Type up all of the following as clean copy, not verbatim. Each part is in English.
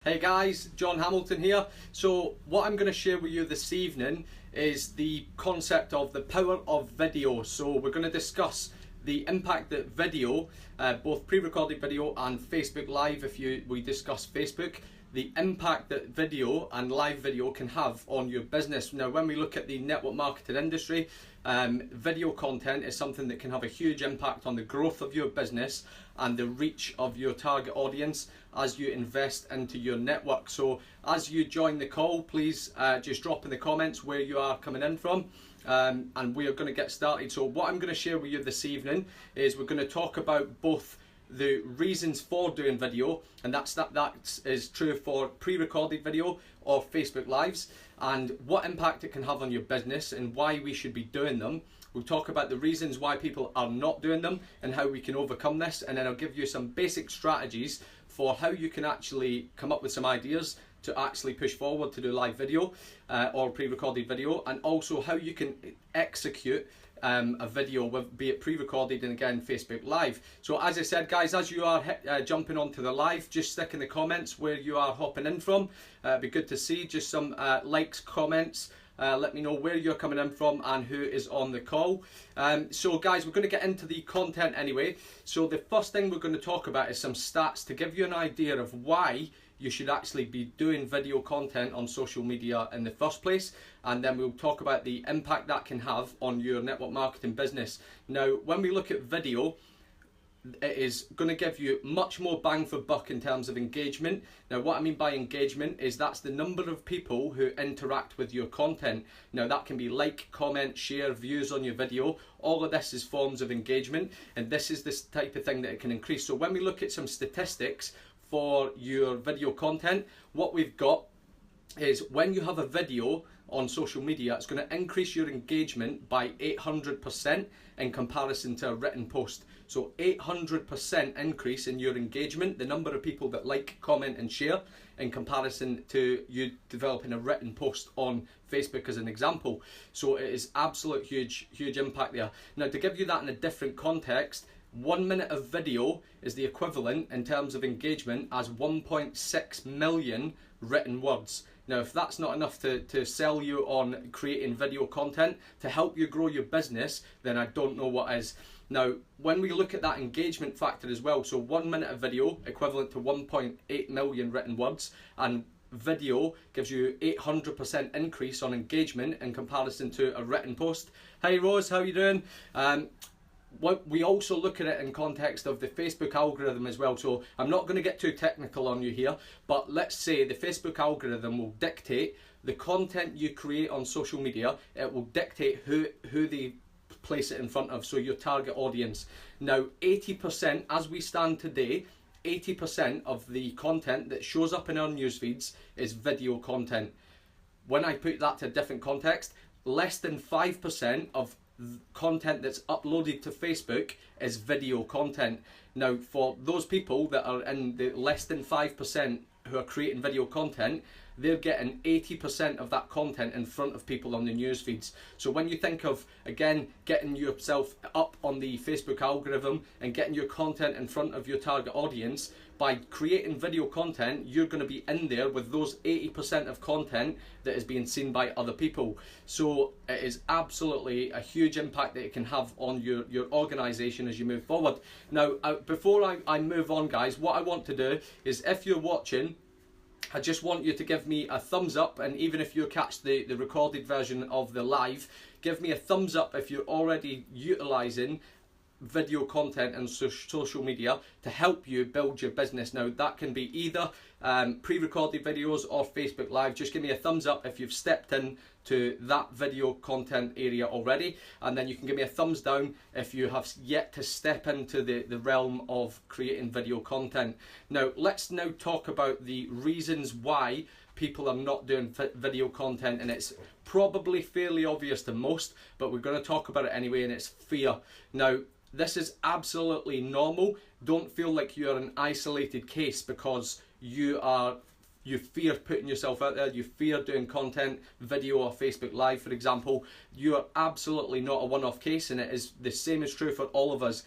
Hey guys, John Hamilton here. So what I'm going to share with you this evening is the concept of the power of video. So we're going to discuss the impact that video, both pre-recorded video and Facebook Live, we discuss Facebook, the impact that video and live video can have on your business. Now, when we look at the network marketing industry, video content is something that can have a huge impact on the growth of your business and the reach of your target audience as you invest into your network. So as you join the call, please just drop in the comments where you are coming in from, and we are going to get started. So what I'm going to share with you this evening is we're going to talk about both the reasons for doing video, and that is true for pre-recorded video or Facebook Lives, and what impact it can have on your business and why we should be doing them. We'll talk about the reasons why people are not doing them and how we can overcome this, and then I'll give you some basic strategies for how you can actually come up with some ideas to actually push forward to do live video or pre-recorded video, and also how you can execute a video, be it pre-recorded and again Facebook Live. So as I said, guys, as you are jumping onto the live, just stick in the comments where you are hopping in from. It'd be good to see just some likes, comments. Let me know where you're coming in from and who is on the call. So guys, we're going to get into the content anyway. So the first thing we're going to talk about is some stats to give you an idea of why you should actually be doing video content on social media in the first place, and then we'll talk about the impact that can have on your network marketing business. Now, when we look at video, it is going to give you much more bang for buck in terms of engagement. Now, what I mean by engagement is that's the number of people who interact with your content. Now, that can be like, comment, share, views on your video. All of this is forms of engagement, and this is this type of thing that it can increase. So when we look at some statistics for your video content, what we've got is when you have a video on social media, it's going to increase your engagement by 800% in comparison to a written post. So 800% increase in your engagement, the number of people that like, comment and share, in comparison to you developing a written post on Facebook as an example. So it is absolute huge impact there. Now, to give you that in a different context, 1 minute of video is the equivalent in terms of engagement as 1.6 million written words. Now, if that's not enough to sell you on creating video content to help you grow your business, then I don't know what is. Now, when we look at that engagement factor as well, so 1 minute of video equivalent to 1.8 million written words, and video gives you 800% increase on engagement in comparison to a written post. Hey Rose, how you doing? What we also look at it in context of the Facebook algorithm as well. So I'm not going to get too technical on you here, but let's say the Facebook algorithm will dictate the content you create on social media. It will dictate who they place it in front of, so your target audience. Now, 80%, as we stand today, 80% of the content that shows up in our news feeds is video content. When I put that to a different context, less than 5% of content that's uploaded to Facebook is video content. Now, for those people that are in the less than 5% who are creating video content, they're getting 80% of that content in front of people on the news feeds. So when you think of, again, getting yourself up on the Facebook algorithm and getting your content in front of your target audience, by creating video content, you're going to be in there with those 80% of content that is being seen by other people. So it is absolutely a huge impact that it can have on your organization as you move forward. Now, before I move on, guys, what I want to do is, if you're watching, I just want you to give me a thumbs up, and even if you catch the recorded version of the live, give me a thumbs up if you're already utilizing video content and social media to help you build your business. Now, that can be either pre-recorded videos or Facebook Live. Just give me a thumbs up if you've stepped in to that video content area already, and then you can give me a thumbs down if you have yet to step into the realm of creating video content. Now, let's now talk about the reasons why people are not doing video content, and it's probably fairly obvious to most, but we're going to talk about it anyway, and it's fear. Now, this is absolutely normal. Don't feel like you're an isolated case because you fear putting yourself out there, you fear doing content, video or Facebook Live, for example. You are absolutely not a one-off case, and it is the same is true for all of us.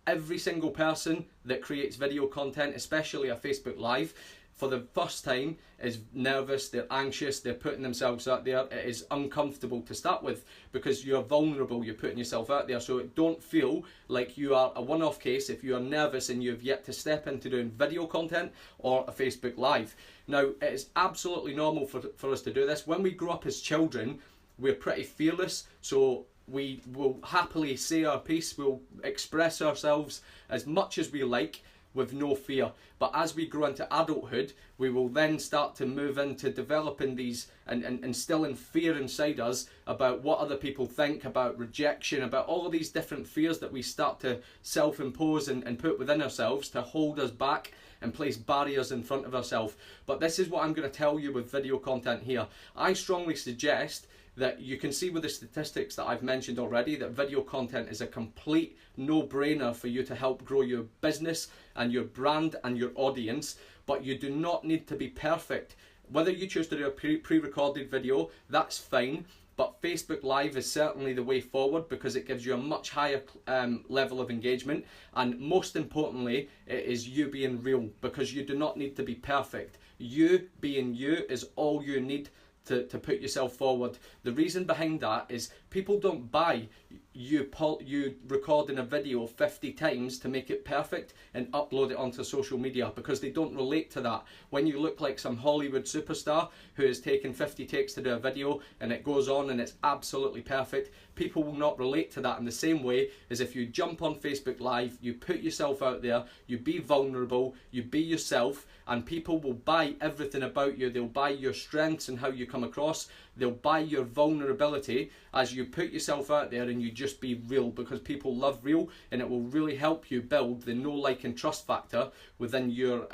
Every single person that creates video content, especially a Facebook Live, for the first time is nervous, they're anxious, they're putting themselves out there. It is uncomfortable to start with because you're vulnerable, you're putting yourself out there. So don't feel like you are a one-off case if you are nervous and you've yet to step into doing video content or a Facebook Live. Now, it is absolutely normal for us to do this. When we grow up as children, we're pretty fearless, so we will happily say our piece, we'll express ourselves as much as we like with no fear. But as we grow into adulthood, we will then start to move into developing these and instilling fear inside us about what other people think, about rejection, about all of these different fears that we start to self-impose and put within ourselves to hold us back and place barriers in front of ourselves. But this is what I'm going to tell you with video content here. I strongly suggest that you can see with the statistics that I've mentioned already that video content is a complete no-brainer for you to help grow your business and your brand and your audience, but you do not need to be perfect. Whether you choose to do a pre-recorded video, that's fine, but Facebook Live is certainly the way forward because it gives you a much higher level of engagement, and most importantly, it is you being real, because you do not need to be perfect. You being you is all you need to put yourself forward. The reason behind that is people don't buy you recording a video 50 times to make it perfect and upload it onto social media, because they don't relate to that. When you look like some Hollywood superstar who has taken 50 takes to do a video and it goes on and it's absolutely perfect, people will not relate to that in the same way as if you jump on Facebook Live, you put yourself out there, you be vulnerable, you be yourself, and people will buy everything about you. They'll buy your strengths and how you come across. They'll buy your vulnerability as you put yourself out there and you just be real, because people love real, and it will really help you build the know, like and trust factor within your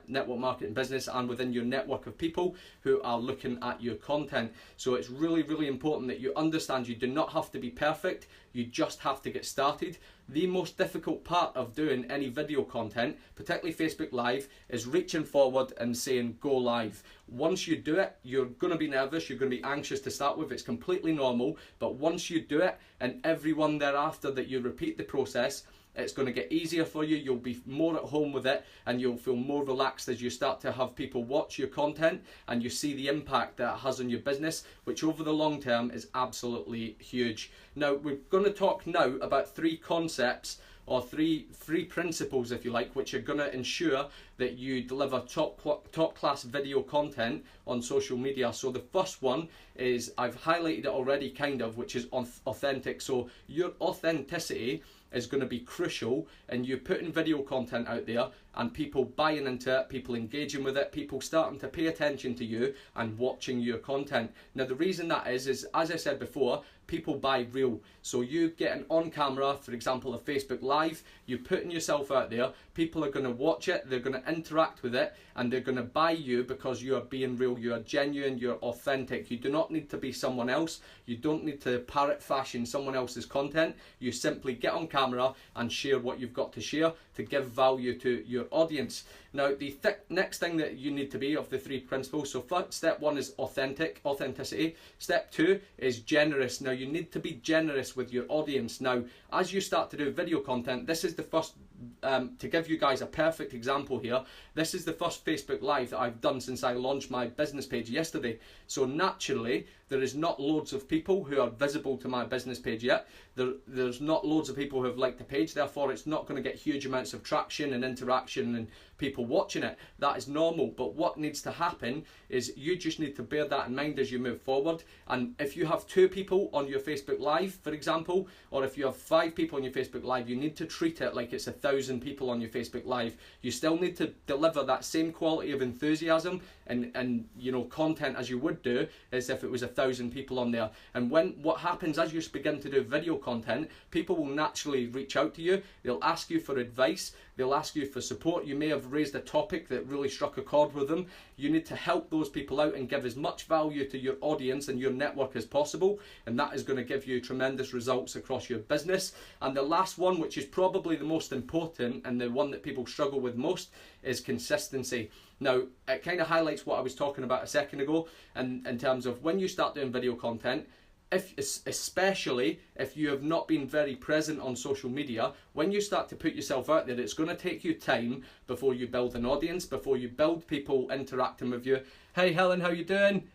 network marketing business and within your network of people who are looking at your content. So it's really, really important that you understand you do not have to be perfect, you just have to get started. The most difficult part of doing any video content, particularly Facebook Live, is reaching forward and saying go live. Once you do it, you're going to be nervous, you're going to be anxious to start with, it's completely normal, but once you do it, and everyone thereafter that you repeat the process, it's going to get easier for you, you'll be more at home with it, and you'll feel more relaxed as you start to have people watch your content and you see the impact that it has on your business, which over the long term is absolutely huge. Now, we're going to talk now about three concepts, or three principles, if you like, which are going to ensure that you deliver top class video content on social media. So the first one is, I've highlighted it already kind of, which is authentic. So your authenticity is going to be crucial in you putting video content out there and people buying into it, people engaging with it, people starting to pay attention to you and watching your content. Now, the reason that is as I said before, people buy real. So you getting on camera, for example, a Facebook Live, you're putting yourself out there, people are going to watch it, they're going to interact with it, and they're going to buy you because you are being real, you are genuine, you're authentic. You do not need to be someone else, you don't need to parrot fashion someone else's content, you simply get on camera and share what you've got to share to give value to your audience. Now, the next thing that you need to be of the three principles, so step one is authenticity. Step two is generous. Now, you need to be generous with your audience. Now, as you start to do video content, this is the first, to give you guys a perfect example here, this is the first Facebook Live that I've done since I launched my business page yesterday. So naturally, there is not loads of people who are visible to my business page yet. There's not loads of people who have liked the page, therefore it's not going to get huge amounts of traction and interaction and people watching it. That is normal, but what needs to happen is you just need to bear that in mind as you move forward. And if you have 2 people on your Facebook Live, for example, or if you have 5 people on your Facebook Live, you need to treat it like it's 1,000 people on your Facebook Live. You still need to deliver that same quality of enthusiasm and you know, content as you would do as if it was 1,000 people on there. And what happens as you begin to do video content, people will naturally reach out to you, they'll ask you for advice, they'll ask you for support. You may have raised a topic that really struck a chord with them. You need to help those people out and give as much value to your audience and your network as possible, and that is going to give you tremendous results across your business. And the last one, which is probably the most important and the one that people struggle with most, is consistency. Now, it kind of highlights what I was talking about a second ago, and in terms of when you start doing video content, especially if you have not been very present on social media, when you start to put yourself out there, it's going to take you time before you build an audience, before you build people interacting with you. Hey Helen, how you doing?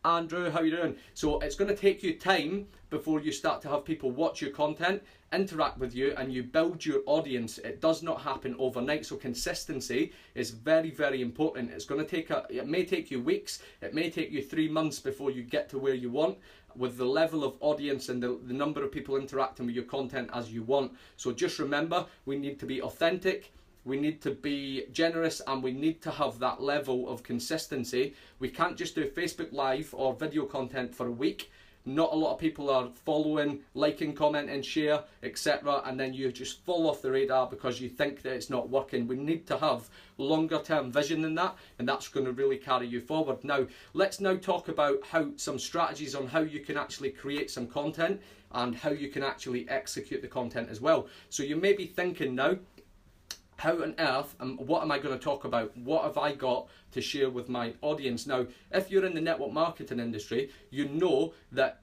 Andrew, how you doing? So it's going to take you time before you start to have people watch your content, interact with you, and you build your audience. It does not happen overnight, so consistency is very, very important. It's going to take it may take you weeks, it may take you 3 months before you get to where you want, with the level of audience and the number of people interacting with your content as you want. So just remember, we need to be authentic, we need to be generous, and we need to have that level of consistency. We can't just do Facebook Live or video content for a week. Not a lot of people are following, liking, commenting, share, etc. And then you just fall off the radar because you think that it's not working. We need to have longer term vision than that, and that's going to really carry you forward. Now, let's now talk about some strategies on how you can actually create some content and how you can actually execute the content as well. So you may be thinking now, how on earth, what am I going to talk about? What have I got to share with my audience? Now, if you're in the network marketing industry, you know that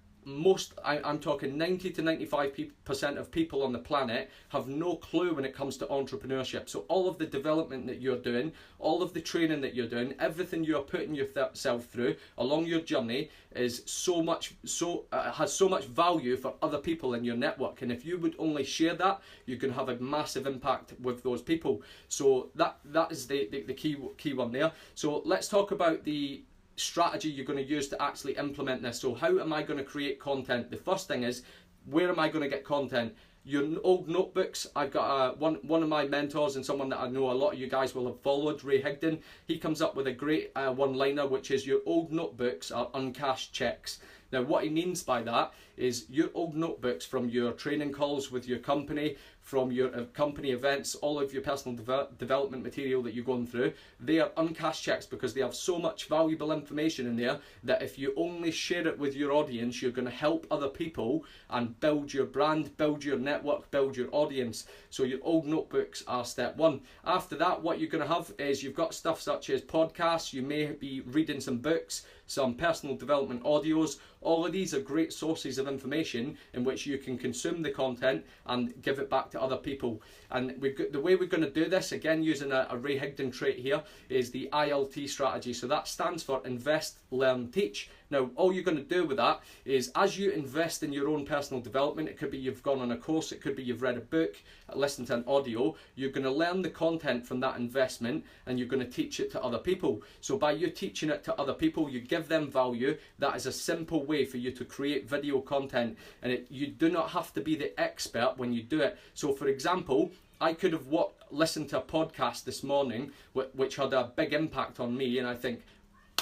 I'm talking 90 to 95% of people on the planet have no clue when it comes to entrepreneurship. So all of the development that you're doing, all of the training that you're doing, everything you're putting yourself through along your journey is has so much value for other people in your network. And if you would only share that, you can have a massive impact with those people. So that is the key one there. So let's talk about the strategy you're going to use to actually implement this. So how am I going to create content? The first thing is, where am I going to get content? Your old notebooks. I've got one of my mentors and someone that I know a lot of you guys will have followed, Ray Higdon. He comes up with a great one-liner, which is your old notebooks are uncashed checks. Now, what he means by that is your old notebooks from your training calls with your company, from your company events, all of your personal development material that you're going through, they are uncashed checks because they have so much valuable information in there that if you only share it with your audience, you're going to help other people and build your brand, build your network, build your audience. So your old notebooks are step one. After that, what you're going to have is you've got stuff such as podcasts, you may be reading some books, some personal development audios. All of these are great sources of information in which you can consume the content and give it back to other people. And the way we're going to do this, again using a Ray Higdon trait here, is the ILT strategy. So that stands for invest, learn, teach. Now, all you're going to do with that is, as you invest in your own personal development, it could be you've gone on a course, it could be you've read a book, listened to an audio, you're going to learn the content from that investment and you're going to teach it to other people. So by you teaching it to other people, you give them value. That is a simple way for you to create video content, and you do not have to be the expert when you do it. So for example, I could have listened to a podcast this morning which had a big impact on me, and I think,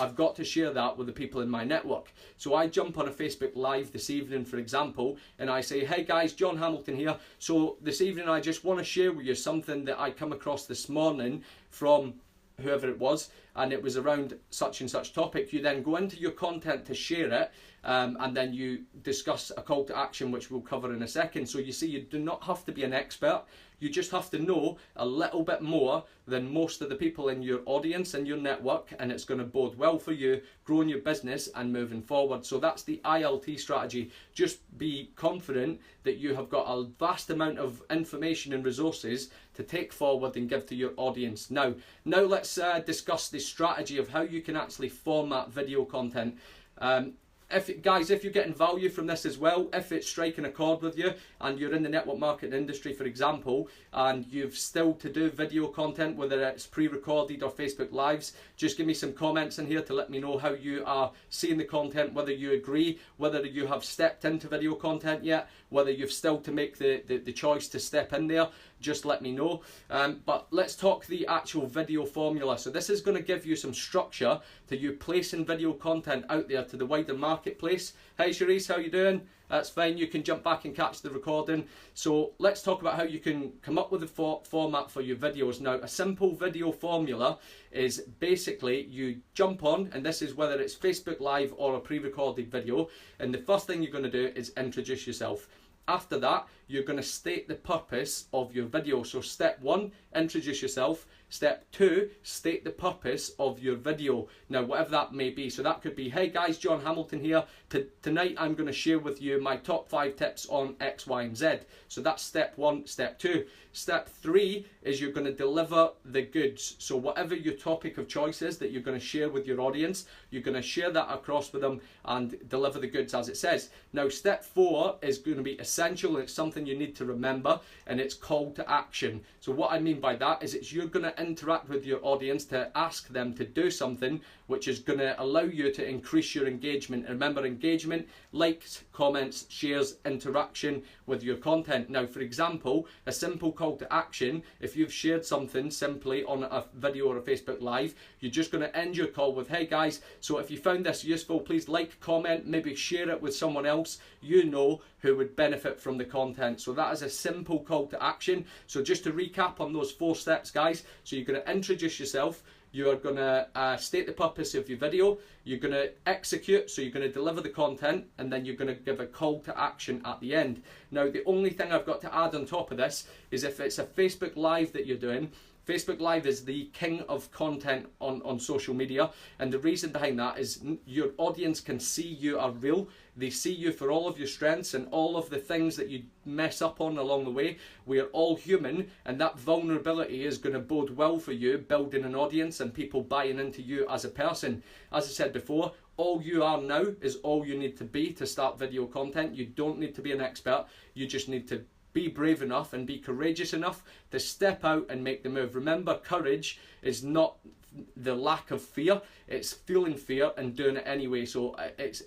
I've got to share that with the people in my network. So I jump on a Facebook Live this evening, for example, and I say, hey guys, John Hamilton here. So this evening I just want to share with you something that I come across this morning from whoever it was, and it was around such and such topic. You then go into your content to share it, and then you discuss a call to action, which we'll cover in a second. So you see, you do not have to be an expert. You just have to know a little bit more than most of the people in your audience and your network, and it's going to bode well for you growing your business and moving forward. So that's the ILT strategy. Just be confident that you have got a vast amount of information and resources to take forward and give to your audience. Now let's discuss the strategy of how you can actually format video content. If you're getting value from this as well, if it's striking a chord with you and you're in the network marketing industry, for example, and you've still to do video content, whether it's pre-recorded or Facebook Lives, just give me some comments in here to let me know how you are seeing the content, whether you agree, whether you have stepped into video content yet, whether you've still to make the choice to step in there. Just let me know. But let's talk the actual video formula. So this is going to give you some structure to you placing video content out there to the wider marketplace. Hey Charisse, how you doing? That's fine, you can jump back and catch the recording. So let's talk about how you can come up with a format for your videos. Now, a simple video formula is basically you jump on, and this is whether it's Facebook Live or a pre-recorded video, and the first thing you're going to do is introduce yourself. After that, you're going to state the purpose of your video. So step 1, introduce yourself. Step 2, state the purpose of your video. Now, whatever that may be. So that could be, hey guys, John Hamilton here. Tonight I'm going to share with you my top 5 tips on X, Y, and Z. So that's step 1. Step 2. Step 3 is you're going to deliver the goods. So whatever your topic of choice is that you're going to share with your audience, you're going to share that across with them and deliver the goods as it says. Now, step 4 is going to be essential, and it's something you need to remember, and it's call to action. So what I mean by that is you're going to interact with your audience to ask them to do something which is going to allow you to increase your engagement. And remember, engagement, likes, comments, shares, interaction with your content. Now, for example, a simple call to action, if you've shared something simply on a video or a Facebook Live, you're just going to end your call with, hey guys, so if you found this useful, please like, comment, maybe share it with someone else you know who would benefit from the content. So that is a simple call to action. So just to recap on those 4 steps, guys, so you're going to introduce yourself, you're going to state the purpose of your video, you're going to execute, so you're going to deliver the content, and then you're going to give a call to action at the end. Now, the only thing I've got to add on top of this is if it's a Facebook Live that you're doing, Facebook Live is the king of content on social media, and the reason behind that is your audience can see you are real. They see you for all of your strengths and all of the things that you mess up on along the way. We are all human, and that vulnerability is going to bode well for you building an audience and people buying into you as a person. As I said before, all you are now is all you need to be to start video content. You don't need to be an expert. You just need to be brave enough and be courageous enough to step out and make the move. Remember, courage is not the lack of fear, it's feeling fear and doing it anyway. So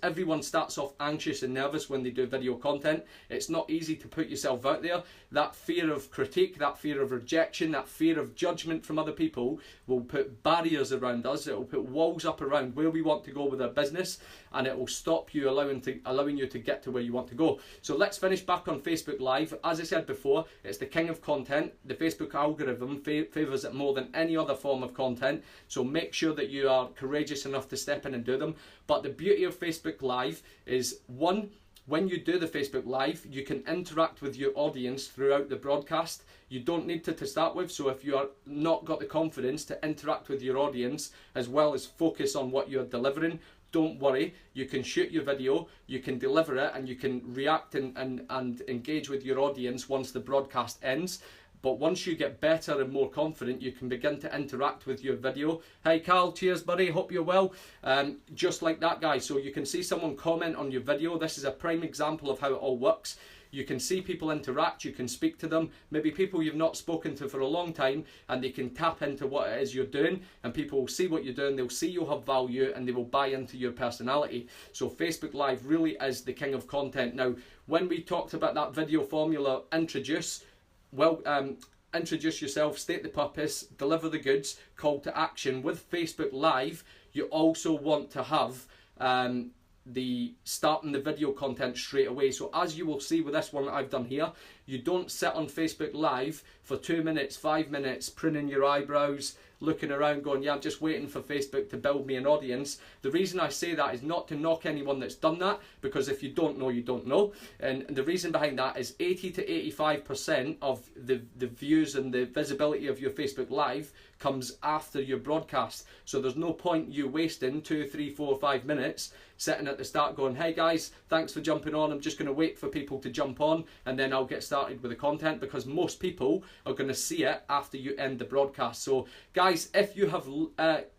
everyone starts off anxious and nervous when they do video content. It's not easy to put yourself out there. That fear of critique, that fear of rejection, that fear of judgment from other people will put barriers around us. It will put walls up around where we want to go with our business, and it will stop you, allowing you to get to where you want to go. So let's finish back on Facebook Live. As I said before, it's the king of content. The Facebook algorithm favors it more than any other form of content. So make sure that you are courageous enough to step in and do them. But the beauty of Facebook Live is, 1, when you do the Facebook Live, you can interact with your audience throughout the broadcast. You don't need to start with, so if you are not got the confidence to interact with your audience as well as focus on what you're delivering, don't worry, you can shoot your video, you can deliver it, and you can react and engage with your audience once the broadcast ends. But once you get better and more confident, you can begin to interact with your video. Hey Carl, cheers buddy, hope you're well. Just like that, guys. So you can see someone comment on your video. This is a prime example of how it all works. You can see people interact, you can speak to them, maybe people you've not spoken to for a long time, and they can tap into what it is you're doing, and people will see what you're doing, they'll see you have value, and they will buy into your personality. So Facebook Live really is the king of content. Now, when we talked about that video formula, introduce yourself, state the purpose, deliver the goods, call to action. With Facebook Live, you also want to have the starting the video content straight away. So as you will see with this one that I've done here, you don't sit on Facebook Live for 2 minutes, 5 minutes, pruning your eyebrows, looking around going, yeah, I'm just waiting for Facebook to build me an audience. The reason I say that is not to knock anyone that's done that, because if you don't know, you don't know. And the reason behind that is 80 to 85% of the views and the visibility of your Facebook Live comes after your broadcast. So there's no point you wasting 2, 3, 4, 5 minutes sitting at the start going, hey guys, thanks for jumping on. I'm just going to wait for people to jump on and then I'll get started with the content, because most people are going to see it after you end the broadcast. So guys, if you have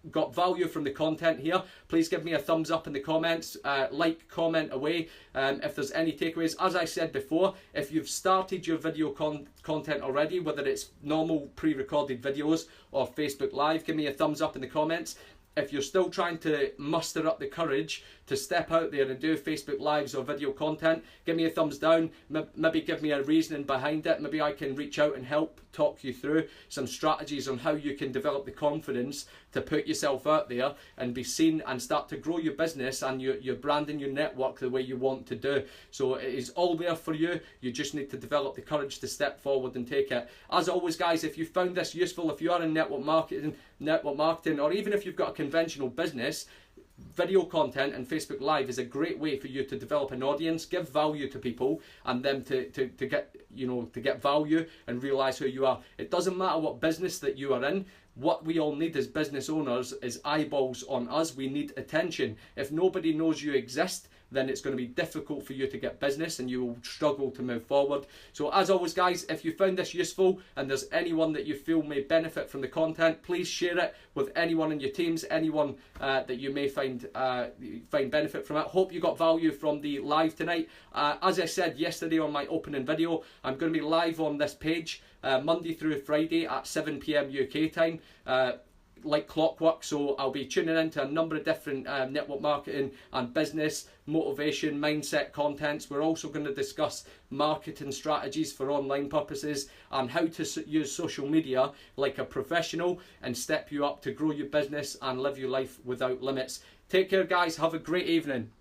got value from the content here, please give me a thumbs up in the comments, like, comment away if there's any takeaways. As I said before, if you've started your video content already, whether it's normal pre-recorded videos or Facebook Live, give me a thumbs up in the comments. If you're still trying to muster up the courage to step out there and do Facebook Lives or video content, give me a thumbs down. Maybe give me a reasoning behind it. Maybe I can reach out and help talk you through some strategies on how you can develop the confidence to put yourself out there and be seen and start to grow your business and your brand and your network the way you want to do. So it is all there for you. You just need to develop the courage to step forward and take it. As always, guys, if you found this useful, if you are in network marketing, or even if you've got a conventional business, video content and Facebook Live is a great way for you to develop an audience, give value to people, and them to get, you know, to get value and realize who you are. It doesn't matter what business that you are in. What we all need as business owners is eyeballs on us. We need attention. If nobody knows you exist, then it's going to be difficult for you to get business and you will struggle to move forward. So as always, guys, if you found this useful and there's anyone that you feel may benefit from the content, please share it with anyone in your teams, anyone that you may find benefit from it. Hope you got value from the live tonight. As I said yesterday on my opening video, I'm going to be live on this page Monday through Friday at 7 PM UK time. Like clockwork, so I'll be tuning into a number of different network marketing and business, motivation, mindset contents. We're also going to discuss marketing strategies for online purposes and how to use social media like a professional and step you up to grow your business and live your life without limits. Take care, guys. Have a great evening.